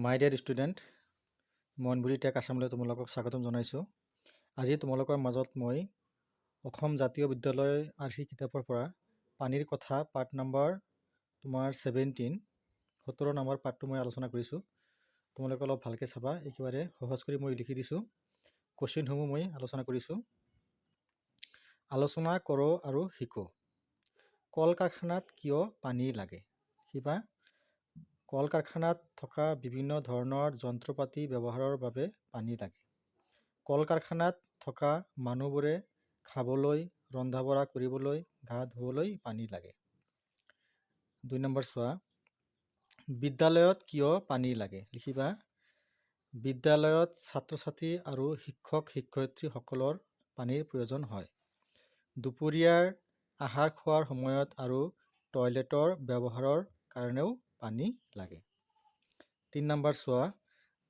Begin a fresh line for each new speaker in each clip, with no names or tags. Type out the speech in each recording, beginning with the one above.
মাই dear student, মনবুৰি tech আছামলৈ তোমালোকক স্বাগতম জনাইছোঁ। আজি তোমালোকৰ মাজত মই অসম জাতীয় বিদ্যালয় আৰ্হি কিতাপৰ পৰা পানীৰ কথা পাৰ্ট নম্বৰ তোমাৰ 17 নম্বৰ পাৰ্টটো মই আলোচনা কৰিছোঁ। তোমালোকে অলপ ভালকৈ চাবা, একেবাৰে সহজ কৰি মই লিখি দিছোঁ। কুৱেশ্যনসমূহ মই আলোচনা কৰিছোঁ। আলোচনা কৰোঁ আৰু শিকোঁ। কল কাৰখানাত কিয় পানী লাগে? কিবা কল কাৰখানাত থকা বিভিন্ন ধৰণৰ যন্ত্ৰপাতি ব্যৱহাৰৰ বাবে পানী লাগে। কল কাৰখানাত থকা মানুহবোৰে খাবলৈ, ৰন্ধা বঢ়া কৰিবলৈ, গা ধুবলৈ পানী লাগে। 2 নম্বৰ চোৱা, বিদ্যালয়ত কিয় পানী লাগে? লিখিবা, বিদ্যালয়ত ছাত্ৰ ছাত্ৰী আৰু শিক্ষক শিক্ষয়িত্ৰীসকলৰ পানীৰ প্ৰয়োজন হয়। দুপৰীয়াৰ আহাৰ খোৱাৰ সময়ত আৰু টয়লেটৰ ব্যৱহাৰৰ কাৰণেও পানী লাগে। 3 নম্বৰ চোৱা,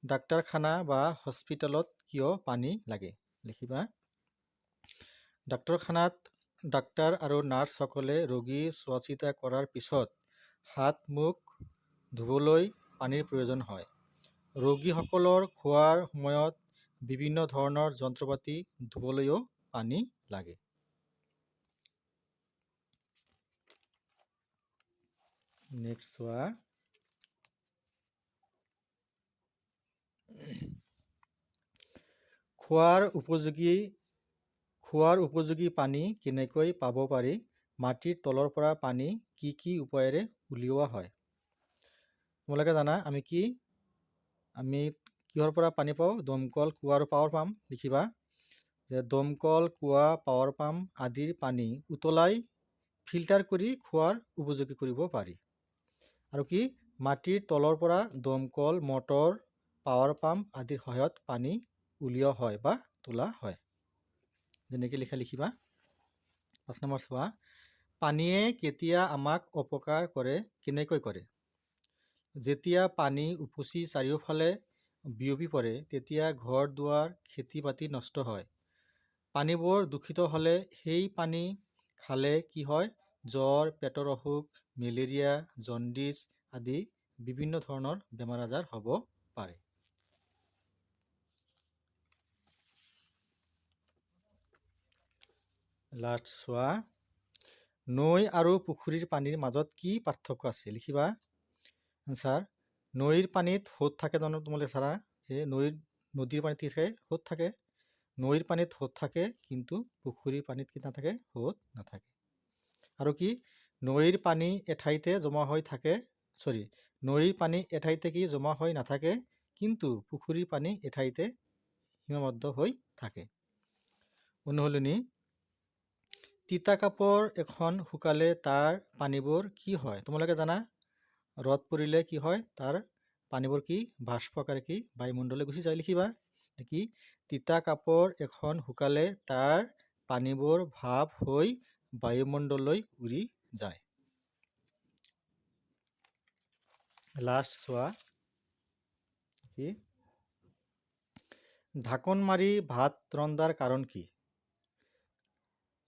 ডাক্তৰখানা বা হস্পিটেলত কিয় পানী লাগে? লিখিবা, ডাক্তৰখানাত ডাক্তৰ আৰু নাৰ্ছসকলে ৰোগী চোৱা চিতা কৰাৰ পিছত হাত মুখ ধুবলৈ পানীৰ প্ৰয়োজন হয়। ৰোগীসকলৰ খোৱাৰ সময়ত বিভিন্ন ধৰণৰ যন্ত্ৰপাতি ধুবলৈও পানী লাগে। নেক্সট চোৱা, খোৱাৰ উপযোগী পানী কেনেকৈ পাব পাৰি? মাটিৰ তলৰ পৰা পানী কি কি উপায়েৰে উলিওৱা হয়? তোমালোকে জানা আমি কিহৰ পৰা পানী পাওঁ? দমকল, কুঁৱা আৰু পাৱাৰ পাম্প। লিখিবা যে দমকল, কুঁৱা, পাৱাৰ পাম্প আদিৰ পানী উতলাই ফিল্টাৰ কৰি খোৱাৰ উপযোগী কৰিব পাৰি। আৰু কি মাটিৰ তলৰ পৰা দমকল, মটৰ, পাৱাৰ পাম্প আদিৰ সহায়ত পানী উলিওৱা হয় বা তোলা হয়। যেনেকৈ লিখিবা। 5 নম্বৰ চোৱা, পানীয়ে কেতিয়া আমাক অপকাৰ কৰে, কেনেকৈ কৰে? যেতিয়া পানী উপচি চাৰিওফালে বিয়পি পৰে তেতিয়া ঘৰ দুৱাৰ, খেতি বাতি নষ্ট হয়। পানীবোৰ দূষিত হ'লে সেই পানী খালে কি হয়? জ্বৰ, পেটৰ অসুখ, মেলেৰিয়া, জণ্ডিছ আদি বিভিন্ন ধৰণৰ বেমাৰ আজাৰ হ'ব পাৰে। লাষ্ট চোৱা, নৈ আৰু পুখুৰীৰ পানীৰ মাজত কি পাৰ্থক্য আছে? লিখিবা আনচাৰ। নৈৰ পানীত সোঁত থাকে, জানো তোমালোকে চাৰা যে নদীৰ পানীত কি থাকে? সোঁত থাকে। নৈৰ পানীত সোঁত থাকে, কিন্তু পুখুৰীৰ পানীত কি নাথাকে? সোঁত নাথাকে। আৰু কি নৈৰ পানী এঠাইতে জমা হৈ থাকে, নৈৰ পানী এঠাইতে কি জমা হৈ নাথাকে, কিন্তু পুখুৰীৰ পানী এঠাইতে সীমাবদ্ধ হৈ থাকে। অনুশীলনী, তিতা কাপোৰ এখন শুকালে তাৰ পানীবোৰ কি হয়? তোমালোকে জানা ৰ'দ পৰিলে কি হয়? তাৰ পানীবোৰ কি বাষ্প আকাৰে কি বায়ুমণ্ডললৈ গুচি যায়। লিখিবা কি তিতা কাপোৰ এখন শুকালে তাৰ পানীবোৰ ভাপ হৈ বায়ুমণ্ডললৈ উৰি যায়। লাষ্ট চোৱা, কি ঢাকন মাৰি ভাত ৰন্ধাৰ কাৰণ কি?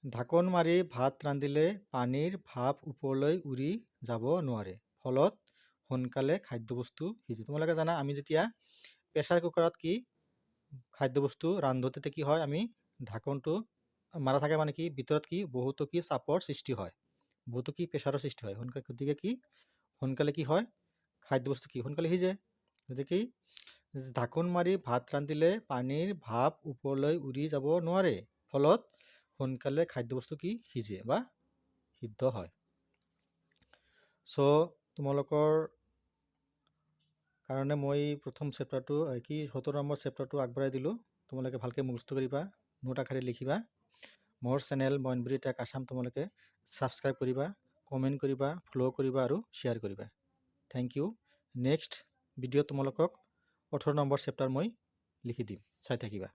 ঢাকন মাৰি ভাত ৰান্ধিলে পানীৰ ভাপ ওপৰলৈ উৰি যাব নোৱাৰে, ফলত সোনকালে খাদ্যবস্তু সিজে। তোমালোকে জানা আমি যেতিয়া প্ৰেছাৰ কুকাৰত কি খাদ্যবস্তু ৰান্ধোতে কি হয়? আমি ঢাকনটো মাৰা থাকে, মানে কি ভিতৰত কি বহুতো কি চাপৰ সৃষ্টি হয়, বহুতো কি প্ৰেছাৰৰ সৃষ্টি হয়। গতিকে কি সোনকালে কি হয়? খাদ্যবস্তু কি সোনকালে সিজে। গতিকে ঢাকন মাৰি ভাত ৰান্ধিলে পানীৰ ভাপ ওপৰলৈ উৰি যাব নোৱাৰে, ফলত সোনকালে খাদ্যবস্তু কি সিজে বা সিদ্ধ হয়। তোমালোকৰ কাৰণে মই প্ৰথম চেপ্টাৰটো 17 নম্বৰ চেপ্টাৰটো আগবঢ়াই দিলোঁ। তোমালোকে ভালকৈ মুখস্থ কৰিবা, নোট আকাৰে লিখিবা। মোৰ চেনেল মনবুৰি টেক আছাম তোমালোকে ছাবস্ক্ৰাইব কৰিবা, কমেণ্ট কৰিবা, ফ'ল' কৰিবা আৰু শ্বেয়াৰ কৰিবা। Thank U. নেক্সট ভিডিঅ'ত তোমালোকক 18 নম্বৰ চেপ্টাৰ মই লিখি দিম, চাই থাকিবা।